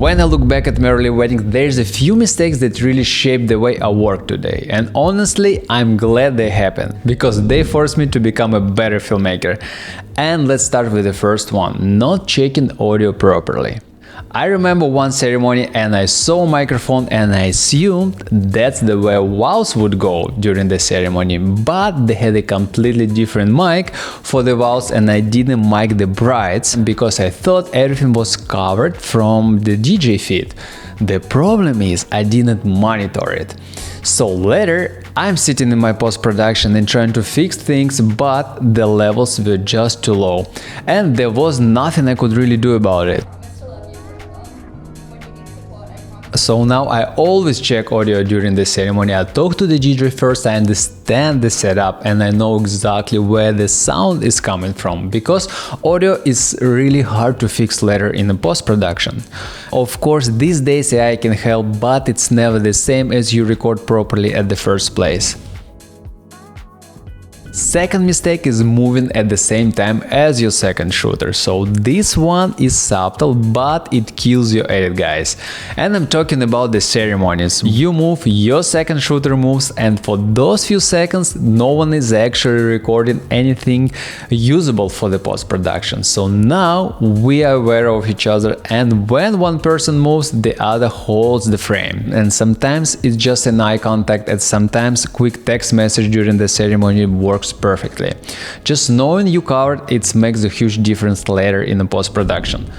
When I look back at my early wedding, there's a few mistakes that really shaped the way I work today. And honestly, I'm glad they happened, because they forced me to become a better filmmaker. And let's start with the first one, not checking audio properly. I remember one ceremony and I saw a microphone and I assumed that's the way vows would go during the ceremony, but they had a completely different mic for the vows and I didn't mic the brides because I thought everything was covered from the DJ feed. The problem is I didn't monitor it. So later I'm sitting in my post-production and trying to fix things, but the levels were just too low and there was nothing I could really do about it. So now I always check audio during the ceremony. I talk to the DJ first, I understand the setup and I know exactly where the sound is coming from, because audio is really hard to fix later in the post-production. Of course, these days AI can help, but it's never the same as you record properly at the first place. Second mistake is moving at the same time as your second shooter. So this one is subtle, but it kills your edit, guys. And I'm talking about the ceremonies. You move, your second shooter moves, and for those few seconds no one is actually recording anything usable for the post-production. So now we are aware of each other, and when one person moves, the other holds the frame. And sometimes it's just an eye contact, and sometimes quick text message during the ceremony works perfectly. Just knowing you covered it makes a huge difference later in the post-production.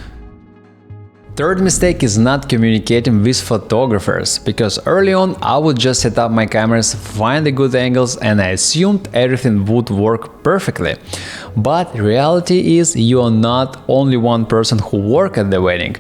Third mistake is not communicating with photographers, because early on I would just set up my cameras, find the good angles, and I assumed everything would work perfectly. But reality is you are not only one person who works at the wedding.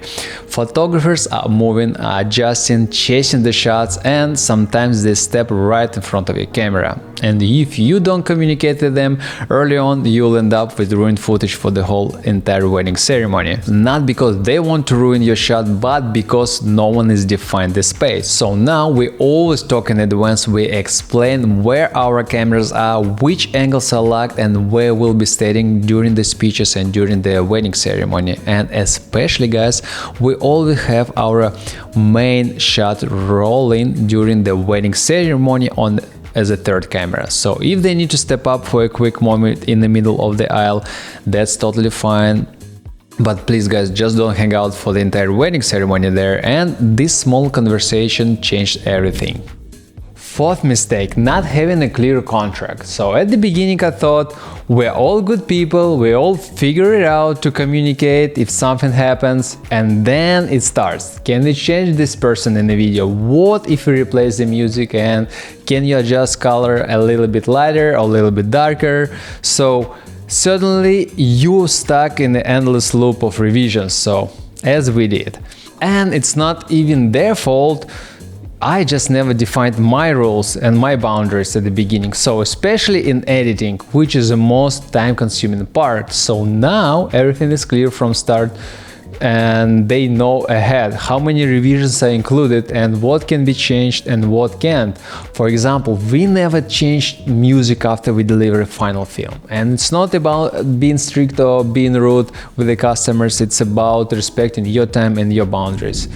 Photographers are moving, adjusting, chasing the shots, and sometimes they step right in front of your camera. And if you don't communicate with them early on, you'll end up with ruined footage for the whole entire wedding ceremony. Not because they want to ruin your shot, but because no one has defined the space. So now we always talk in advance, we explain where our cameras are, which angles are locked, and where we'll be standing during the speeches and during the wedding ceremony. And especially, guys, we always have our main shot rolling during the wedding ceremony on as a third camera. So if they need to step up for a quick moment in the middle of the aisle, that's totally fine. But please, guys, just don't hang out for the entire wedding ceremony there. And this small conversation changed everything. Fourth mistake, not having a clear contract. So at the beginning I thought we're all good people, we all figure it out to communicate if something happens, and then it starts. Can we change this person in the video? What if we replace the music, and can you adjust color a little bit lighter or a little bit darker? So suddenly you're stuck in the endless loop of revisions, so as we did. And it's not even their fault. I just never defined my rules and my boundaries at the beginning, so especially in editing, which is the most time-consuming part. So now everything is clear from start, and they know ahead how many revisions are included and what can be changed and what can't. For example, we never changed music after we deliver a final film. And it's not about being strict or being rude with the customers, it's about respecting your time and your boundaries.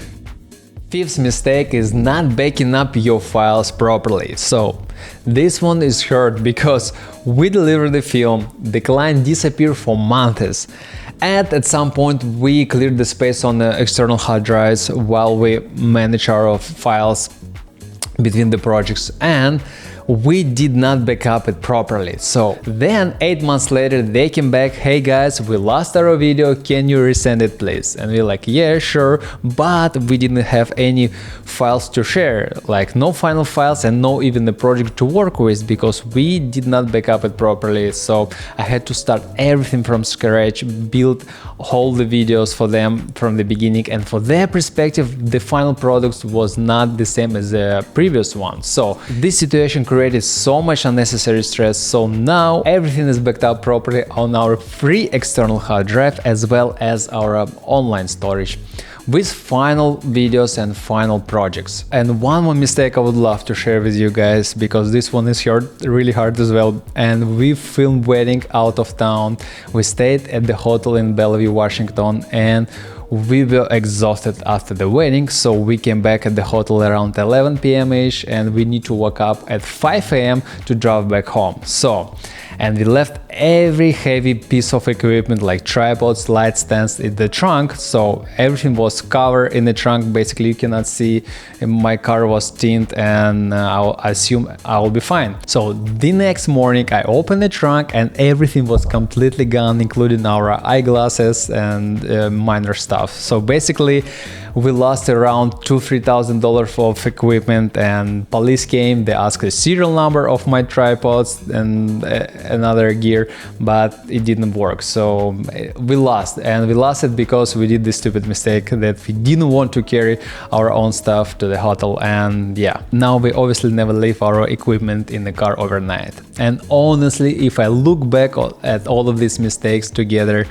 Fifth mistake is not backing up your files properly. So this one is hard because we deliver the film, the client disappeared for months, and at some point we cleared the space on the external hard drives while we manage our files between the projects, and we did not back up it properly. So then 8 months later they came back, hey guys, we lost our video, can you resend it please? And we're like, yeah, sure, but we didn't have any files to share, like no final files and no even the project to work with, because we did not back up it properly. So I had to start everything from scratch, build all the videos for them from the beginning, and for their perspective the final product was not the same as the previous one. So this situation created so much unnecessary stress, so now everything is backed up properly on our free external hard drive as well as our online storage with final videos and final projects. And one more mistake I would love to share with you guys, because this one is really hard as well, and we filmed wedding out of town. We stayed at the hotel in Bellevue, Washington, and we were exhausted after the wedding, so we came back at the hotel around 11 p.m. ish, and we need to wake up at 5 a.m. to drive back home. And we left every heavy piece of equipment like tripods, light stands in the trunk, so everything was covered in the trunk. Basically, you cannot see. My car was tinted, and I assume I will be fine. So the next morning I opened the trunk and everything was completely gone, including our eyeglasses and minor stuff. So basically we lost around $2,000–3,000 of equipment, and police came. They asked the serial number of my tripods and another gear, but it didn't work. So we lost, and we lost it because we did this stupid mistake that we didn't want to carry our own stuff to the hotel. And yeah, now we obviously never leave our equipment in the car overnight. And honestly, if I look back at all of these mistakes together,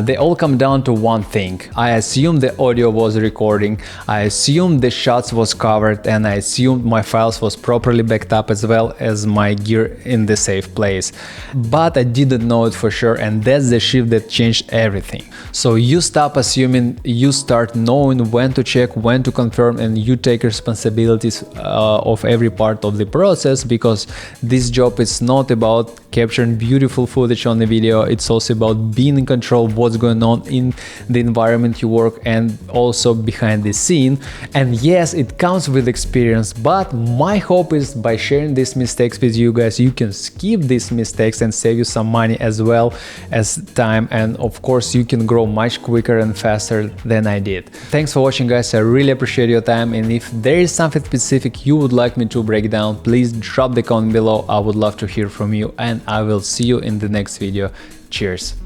they all come down to one thing. I assumed the audio was recording, I assumed the shots was covered, and I assumed my files was properly backed up as well as my gear in the safe place. But I didn't know it for sure, and that's the shift that changed everything. So you stop assuming, you start knowing when to check, when to confirm, and you take responsibilities of every part of the process, because this job is not about capturing beautiful footage on the video, it's also about being in control of what's going on in the environment you work and also behind the scene. And yes, it comes with experience, but my hope is by sharing these mistakes with you guys, you can skip these mistakes and save you some money as well as time, and of course you can grow much quicker and faster than I did. Thanks for watching, guys. I really appreciate your time, and if there is something specific you would like me to break down, please drop the comment below. I would love to hear from you, and I will see you in the next video. Cheers.